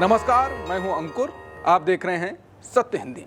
नमस्कार, मैं हूं अंकुर। आप देख रहे हैं सत्य हिंदी।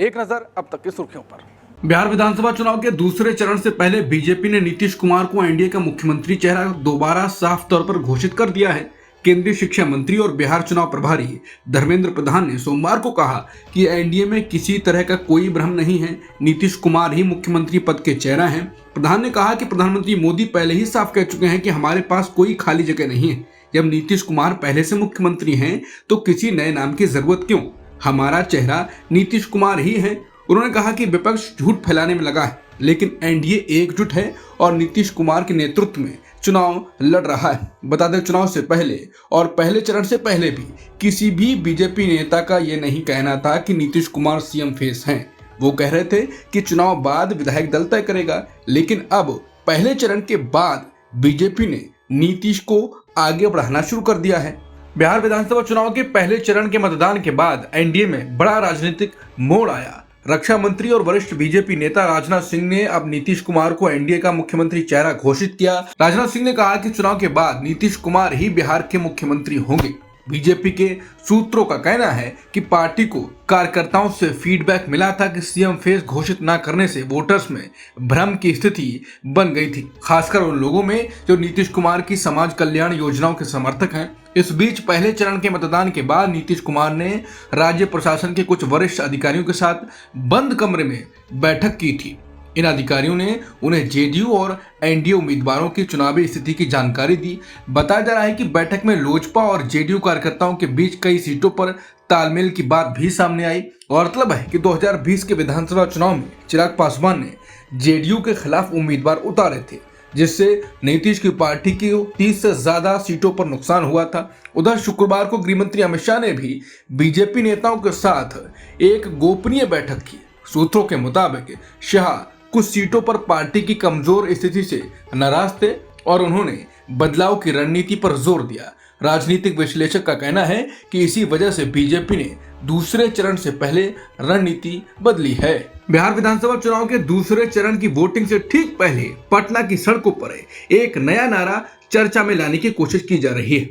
एक नजर अब तक की सुर्खियों पर। बिहार विधानसभा चुनाव के दूसरे चरण से पहले बीजेपी ने नीतीश कुमार को एनडीए का मुख्यमंत्री चेहरा दोबारा साफ तौर पर घोषित कर दिया है। केंद्रीय शिक्षा मंत्री और बिहार चुनाव प्रभारी धर्मेंद्र प्रधान ने सोमवार को कहा कि एनडीए में किसी तरह का कोई भ्रम नहीं है, नीतीश कुमार ही मुख्यमंत्री पद के चेहरा हैं। प्रधान ने कहा कि प्रधानमंत्री मोदी पहले ही साफ कह चुके हैं कि हमारे पास कोई खाली जगह नहीं है। जब नीतीश कुमार पहले से मुख्यमंत्री हैं तो किसी नए नाम की जरूरत क्यों? हमारा चेहरा नीतीश कुमार ही है। उन्होंने कहा कि विपक्ष झूठ फैलाने में लगा है, लेकिन एनडीए एकजुट है और नीतीश कुमार के नेतृत्व में चुनाव लड़ रहा है। बता दें, चुनाव से पहले और पहले चरण से पहले भी किसी भी बीजेपी नेता का ये नहीं कहना था कि नीतीश कुमार सीएम फेस हैं। वो कह रहे थे कि चुनाव बाद विधायक दल तय करेगा, लेकिन अब पहले चरण के बाद बीजेपी ने नीतीश को आगे बढ़ाना शुरू कर दिया है। बिहार विधानसभा चुनाव के पहले चरण के मतदान के बाद एनडीए में बड़ा राजनीतिक मोड़ आया। रक्षा मंत्री और वरिष्ठ बीजेपी नेता राजनाथ सिंह ने अब नीतीश कुमार को एनडीए का मुख्यमंत्री चेहरा घोषित किया। राजनाथ सिंह ने कहा कि चुनाव के बाद नीतीश कुमार ही बिहार के मुख्यमंत्री होंगे। बीजेपी के सूत्रों का कहना है कि पार्टी को कार्यकर्ताओं से फीडबैक मिला था कि सीएम फेस घोषित न करने से वोटर्स में भ्रम की स्थिति बन गई थी, खासकर उन लोगों में जो नीतीश कुमार की समाज कल्याण योजनाओं के समर्थक हैं। इस बीच पहले चरण के मतदान के बाद नीतीश कुमार ने राज्य प्रशासन के कुछ वरिष्ठ अधिकारियों के साथ बंद कमरे में बैठक की थी। इन अधिकारियों ने उन्हें जेडीयू और एनडीए उम्मीदवारों की चुनावी स्थिति की जानकारी दी। बताया जा रहा है कि बैठक में लोजपा और जेडीयू कार्यकर्ताओं के बीच कई सीटों पर तालमेल की बात भी सामने आई। गौरतलब है कि 2020 के विधानसभा चुनाव में चिराग पासवान ने जेडीयू के खिलाफ उम्मीदवार उतारे थे, जिससे नीतीश की पार्टी की 30 से ज्यादा सीटों पर नुकसान हुआ था। उधर शुक्रवार को गृहमंत्री अमित शाह ने भी बीजेपी नेताओं के साथ एक गोपनीय बैठक की। सूत्रों के मुताबिक शाह कुछ सीटों पर पार्टी की कमजोर स्थिति से नाराज थे और उन्होंने बदलाव की रणनीति पर जोर दिया। राजनीतिक विश्लेषक का कहना है कि इसी वजह से बीजेपी ने दूसरे चरण से पहले रणनीति बदली है। बिहार विधानसभा चुनाव के दूसरे चरण की वोटिंग से ठीक पहले पटना की सड़कों पर एक नया नारा चर्चा में लाने की कोशिश की जा रही है।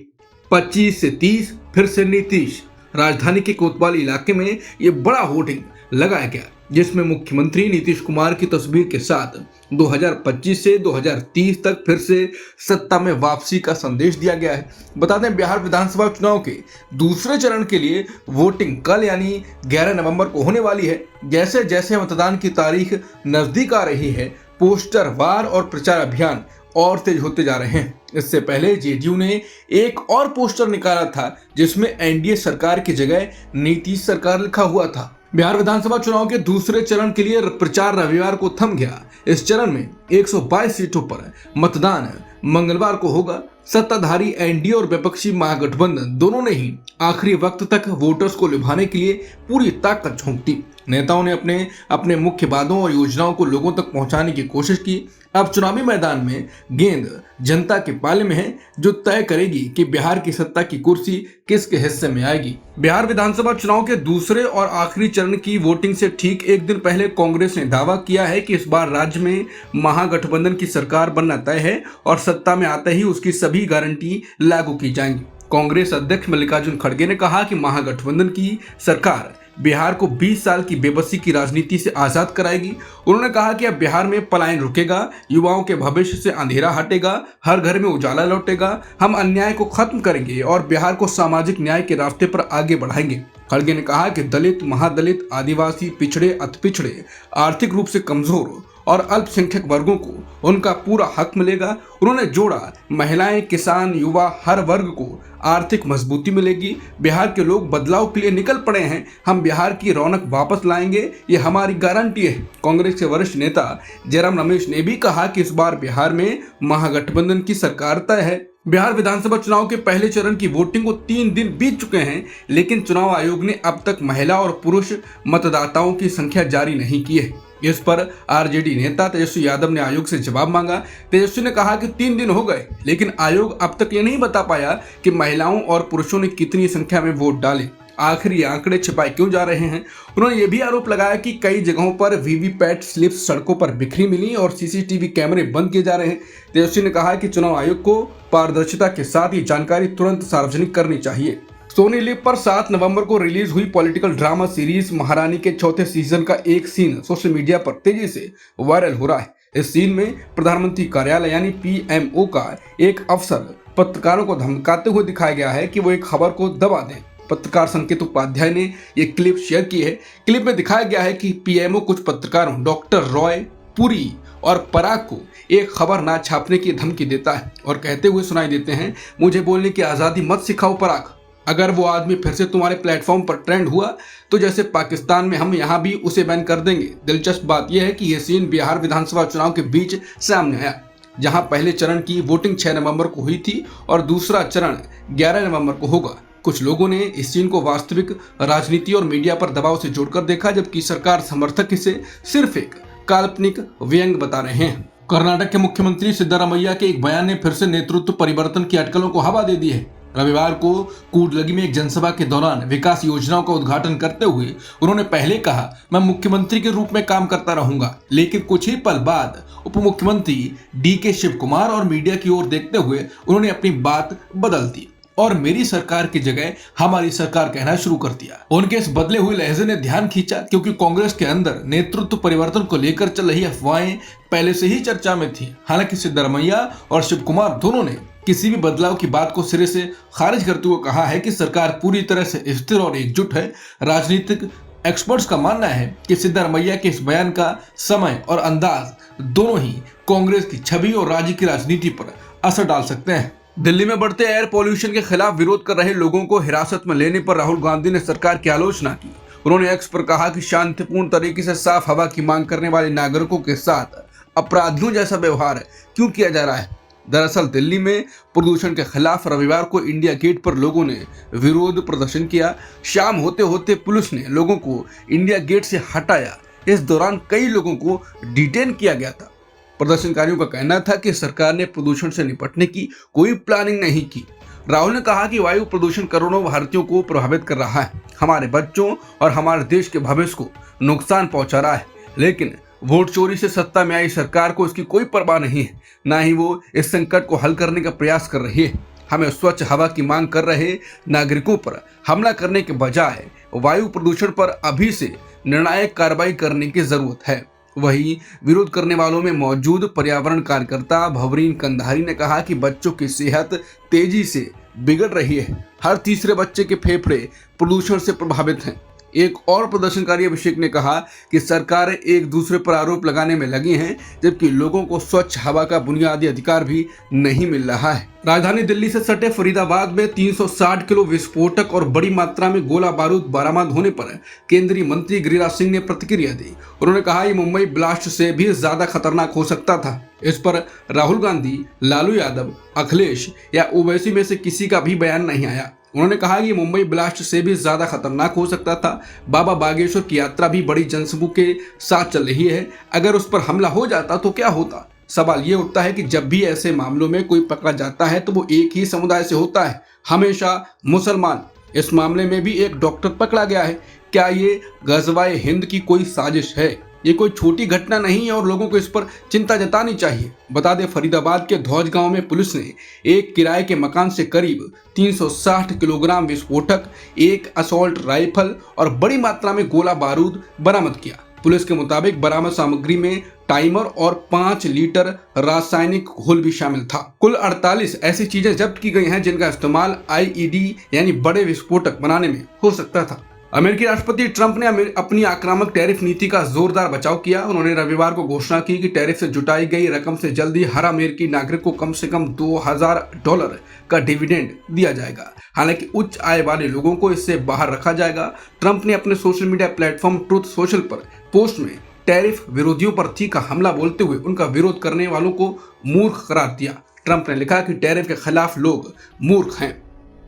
25 से 30 फिर से नीतीश। राजधानी के कोतवाली इलाके में ये बड़ा होर्डिंग लगाया गया, जिसमें मुख्यमंत्री नीतीश कुमार की तस्वीर के साथ 2025 से 2030 तक फिर से सत्ता में वापसी का संदेश दिया गया है। बता दें, बिहार विधानसभा चुनाव के दूसरे चरण के लिए वोटिंग कल यानी 11 नवंबर को होने वाली है। जैसे जैसे मतदान की तारीख नजदीक आ रही है, पोस्टर वार और प्रचार अभियान और तेज होते जा रहे हैं। इससे पहले जेडीयू ने एक और पोस्टर निकाला था, जिसमें एनडीए सरकार की जगह नीतीश सरकार लिखा हुआ था। बिहार विधानसभा चुनाव के दूसरे चरण के लिए प्रचार रविवार को थम गया। इस चरण में 122 सीटों पर मतदान मंगलवार को होगा। सत्ताधारी एनडीए और विपक्षी महागठबंधन दोनों ने ही आखिरी वक्त तक वोटर्स को लुभाने के लिए पूरी ताकत झोंक दी। नेताओं ने अपने मुख्य वादों और योजनाओं को लोगों तक पहुंचाने की कोशिश की। अब चुनावी मैदान में गेंद जनता के पाले में है, जो तय करेगी कि बिहार की सत्ता की कुर्सी किसके हिस्से में आएगी। बिहार विधानसभा चुनाव के दूसरे और आखिरी चरण की वोटिंग से ठीक एक दिन पहले कांग्रेस ने दावा किया है कि इस बार राज्य में महागठबंधन की सरकार बनना तय है और सत्ता में आते ही उसकी सभी गारंटी लागू की जाएंगी। कांग्रेस अध्यक्ष मल्लिकार्जुन खड़गे ने कहा कि महागठबंधन की सरकार बिहार को 20 साल की बेबसी की राजनीति से आजाद कराएगी। उन्होंने कहा कि अब बिहार में पलायन रुकेगा, युवाओं के भविष्य से अंधेरा हटेगा, हर घर में उजाला लौटेगा, हम अन्याय को खत्म करेंगे और बिहार को सामाजिक न्याय के रास्ते पर आगे बढ़ाएंगे। खड़गे ने कहा कि दलित, महादलित, आदिवासी, पिछड़े, अति पिछड़े, आर्थिक रूप से कमजोर और अल्पसंख्यक वर्गों को उनका पूरा हक मिलेगा। उन्होंने जोड़ा, महिलाएं, किसान, युवा, हर वर्ग को आर्थिक मजबूती मिलेगी। बिहार के लोग बदलाव के लिए निकल पड़े हैं, हम बिहार की रौनक वापस लाएंगे, ये हमारी गारंटी है। कांग्रेस के वरिष्ठ नेता जयराम रमेश ने भी कहा कि इस बार बिहार में महागठबंधन की सरकार तय है। बिहार विधानसभा चुनाव के पहले चरण की वोटिंग को 3 दिन बीत चुके हैं, लेकिन चुनाव आयोग ने अब तक महिला और पुरुष मतदाताओं की संख्या जारी नहीं की है। इस पर आरजेडी नेता तेजस्वी यादव ने आयोग से जवाब मांगा। तेजस्वी ने कहा कि 3 दिन हो गए, लेकिन आयोग अब तक ये नहीं बता पाया कि महिलाओं और पुरुषों ने कितनी संख्या में वोट डाले। आखिर ये आंकड़े छिपाए क्यों जा रहे हैं? उन्होंने ये भी आरोप लगाया कि कई जगहों पर वीवीपैट स्लिप्स सड़कों पर बिखरी मिली और सीसीटीवी कैमरे बंद किए जा रहे हैं। तेजस्वी ने कहा कि चुनाव आयोग को पारदर्शिता के साथ ये जानकारी तुरंत सार्वजनिक करनी चाहिए। सोनी लिव पर 7 नवंबर को रिलीज हुई पॉलिटिकल ड्रामा सीरीज महारानी के चौथे सीजन का एक सीन सोशल मीडिया पर तेजी से वायरल हो रहा है। इस सीन में प्रधानमंत्री कार्यालय यानी पीएमओ का एक अफसर पत्रकारों को धमकाते हुए दिखाया गया है कि वो एक खबर को दबा दें। पत्रकार संकेत उपाध्याय ने ये क्लिप शेयर की है। क्लिप में दिखाया गया है कि पीएमओ कुछ पत्रकारों डॉक्टर रॉय, पुरी और पराग को एक खबर ना छापने की धमकी देता है और कहते हुए सुनाई देते हैं, मुझे बोलने की आज़ादी मत सिखाओ पराग, अगर वो आदमी फिर से तुम्हारे प्लेटफॉर्म पर ट्रेंड हुआ तो जैसे पाकिस्तान में हम यहाँ भी उसे बैन कर देंगे। दिलचस्प बात यह है कि यह सीन बिहार विधानसभा चुनाव के बीच सामने आया, जहां पहले चरण की वोटिंग 6 नवंबर को हुई थी और दूसरा चरण 11 नवंबर को होगा। कुछ लोगों ने इस सीन को वास्तविक राजनीति और मीडिया पर दबाव से जोड़कर देखा, जबकि सरकार समर्थक इसे सिर्फ एक काल्पनिक व्यंग बता रहे हैं। कर्नाटक के मुख्यमंत्री सिद्धरामैया के एक बयान ने फिर से नेतृत्व परिवर्तन की अटकलों को हवा दे दी है। रविवार को कूडलगी में एक जनसभा के दौरान विकास योजनाओं का उद्घाटन करते हुए उन्होंने पहले कहा, मैं मुख्यमंत्री के रूप में काम करता रहूंगा, लेकिन कुछ ही पल बाद उप मुख्यमंत्री डीके शिव कुमार और मीडिया की ओर देखते हुए उन्होंने अपनी बात बदल दी और मेरी सरकार की जगह हमारी सरकार कहना शुरू कर दिया। उनके इस बदले हुए लहजे ने ध्यान खींचा क्योंकि कांग्रेस के अंदर नेतृत्व परिवर्तन को लेकर चल रही अफवाहें पहले से ही चर्चा में थी। हालांकि सिद्धरामैया और शिव कुमार दोनों ने किसी भी बदलाव की बात को सिरे से खारिज करते हुए कहा है कि सरकार पूरी तरह से स्थिर और एकजुट है। राजनीतिक एक्सपर्ट्स का मानना है कि सिद्धरामैया के इस बयान का समय और अंदाज दोनों ही कांग्रेस की छवि और राज्य की राजनीति पर असर डाल सकते हैं। दिल्ली में बढ़ते एयर पॉल्यूशन के खिलाफ विरोध कर रहे लोगों को हिरासत में लेने पर राहुल गांधी ने सरकार की आलोचना की। उन्होंने एक्स पर कहा कि शांतिपूर्ण तरीके से साफ हवा की मांग करने वाले नागरिकों के साथ अपराधियों जैसा व्यवहार क्यों किया जा रहा है। दरअसल दिल्ली में प्रदूषण के खिलाफ रविवार को इंडिया गेट पर लोगों ने विरोध प्रदर्शन किया। शाम होते होते पुलिस ने लोगों को इंडिया गेट से हटाया। इस दौरान कई लोगों को डिटेन किया गया था। प्रदर्शनकारियों का कहना था कि सरकार ने प्रदूषण से निपटने की कोई प्लानिंग नहीं की। राहुल ने कहा कि वायु प्रदूषण करोड़ों भारतीयों को प्रभावित कर रहा है, हमारे बच्चों और हमारे देश के भविष्य को नुकसान पहुंचा रहा है, लेकिन वोट चोरी से सत्ता में आई सरकार को इसकी कोई परवाह नहीं है, ना ही वो इस संकट को हल करने का प्रयास कर रही है। हमें स्वच्छ हवा की मांग कर रहे नागरिकों पर हमला करने के बजाय वायु प्रदूषण पर अभी से निर्णायक कार्रवाई करने की जरूरत है। वहीं विरोध करने वालों में मौजूद पर्यावरण कार्यकर्ता भवरीन कंधारी ने कहा कि बच्चों की सेहत तेजी से बिगड़ रही है। हर तीसरे बच्चे के फेफड़े प्रदूषण से प्रभावित हैं। एक और प्रदर्शनकारी अभिषेक ने कहा कि सरकारें एक दूसरे पर आरोप लगाने में लगी हैं, जबकि लोगों को स्वच्छ हवा का बुनियादी अधिकार भी नहीं मिल रहा है। राजधानी दिल्ली से सटे फरीदाबाद में 360 किलो विस्फोटक और बड़ी मात्रा में गोला बारूद बरामद होने पर केंद्रीय मंत्री गिरिराज सिंह ने प्रतिक्रिया दी। उन्होंने कहा ये मुंबई ब्लास्ट से भी ज्यादा खतरनाक हो सकता था। इस पर राहुल गांधी, लालू यादव, अखिलेश या ओवैसी में से किसी का भी बयान नहीं आया। उन्होंने कहा कि मुंबई ब्लास्ट से भी ज्यादा खतरनाक हो सकता था। बाबा बागेश्वर की यात्रा भी बड़ी जनसमूह के साथ चल रही है, अगर उस पर हमला हो जाता तो क्या होता। सवाल ये उठता है कि जब भी ऐसे मामलों में कोई पकड़ा जाता है तो वो एक ही समुदाय से होता है, हमेशा मुसलमान। इस मामले में भी एक डॉक्टर पकड़ा गया है। क्या ये गज़वाए हिंद की कोई साजिश है? ये कोई छोटी घटना नहीं है और लोगों को इस पर चिंता जतानी चाहिए। बता दें, फरीदाबाद के धौज गांव में पुलिस ने एक किराए के मकान से करीब 360 किलोग्राम विस्फोटक, एक असॉल्ट राइफल और बड़ी मात्रा में गोला बारूद बरामद किया। पुलिस के मुताबिक बरामद सामग्री में टाइमर और 5 लीटर रासायनिक घोल भी शामिल था। कुल 48 ऐसी चीजें जब्त की गई हैं जिनका इस्तेमाल आईईडी यानी बड़े विस्फोटक बनाने में हो सकता था। अमेरिकी राष्ट्रपति ट्रंप ने अपनी आक्रामक टैरिफ नीति का जोरदार बचाव किया। उन्होंने रविवार को घोषणा की कि टैरिफ से जुटाई गई रकम से जल्द ही हर अमेरिकी नागरिक को कम से कम $2000 का डिविडेंड दिया जाएगा। हालांकि उच्च आय वाले लोगों को इससे बाहर रखा जाएगा। ट्रंप ने अपने social media platform truth social पर पोस्ट में टैरिफ विरोधियों पर तीखा हमला बोलते हुए उनका विरोध करने वालों को मूर्ख करार दिया। ट्रंप ने लिखा कि टैरिफ के खिलाफ लोग मूर्ख हैं।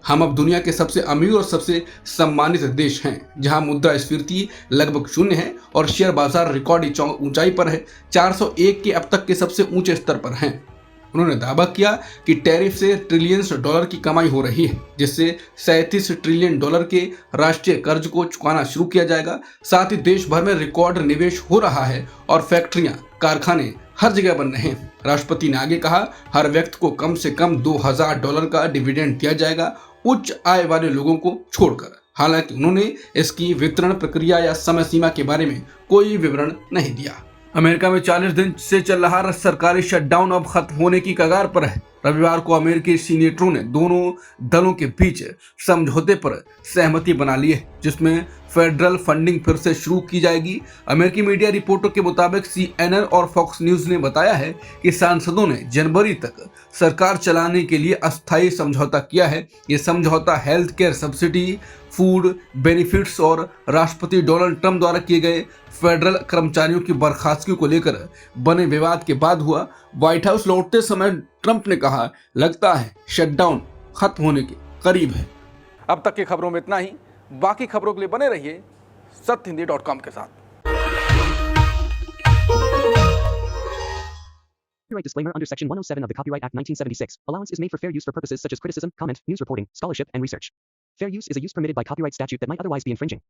हम अब दुनिया के सबसे अमीर और सबसे सम्मानित देश हैं, जहां मुद्रास्फीति लगभग 0 है और शेयर बाजार रिकॉर्ड ऊंचाई पर है। 401 के अब तक के सबसे ऊंचे स्तर पर हैं। उन्होंने दावा किया कि टैरिफ से ट्रिलियंस डॉलर की कमाई हो रही है, जिससे $37 ट्रिलियन के राष्ट्रीय कर्ज को चुकाना शुरू किया जाएगा। साथ ही देश भर में रिकॉर्ड निवेश हो रहा है और फैक्ट्रियां, कारखाने हर जगह बन रहे हैं। राष्ट्रपति ने आगे कहा, हर व्यक्ति को कम से कम $2000 का डिविडेंड दिया जाएगा उच्च आय वाले लोगों को छोड़कर। हालांकि उन्होंने इसकी वितरण प्रक्रिया या समय सीमा के बारे में कोई विवरण नहीं दिया। अमेरिका में 40 दिन से चल रहा सरकारी शटडाउन अब खत्म होने की कगार पर है। रविवार को अमेरिकी सीनेटरों ने दोनों दलों के बीच समझौते पर सहमति बना ली है, जिसमें फेडरल फंडिंग फिर से शुरू की जाएगी। अमेरिकी मीडिया रिपोर्टों के मुताबिक CNN और फॉक्स न्यूज ने बताया है कि सांसदों ने जनवरी तक सरकार चलाने के लिए अस्थायी समझौता किया है। ये समझौता health care subsidy, food benefits और राष्ट्रपति डोनाल्ड ट्रंप द्वारा किए गए फेडरल कर्मचारियों की बर्खास्तगी को लेकर बने विवाद के बाद हुआ। व्हाइट हाउस लौटते समय ट्रंप ने कहा, लगता है शटडाउन खत्म होने के करीब है। अब तक की खबरों में इतना ही। बाकी खबरों के लिए बने रहिए सत्यहिंदी.com के साथ। Copyright disclaimer under Section 107 of the Copyright Act 1976. Allowance is made for fair use for purposes such as criticism, comment, news reporting, scholarship, and research. Fair use is a use permitted by copyright statute that might otherwise be infringing.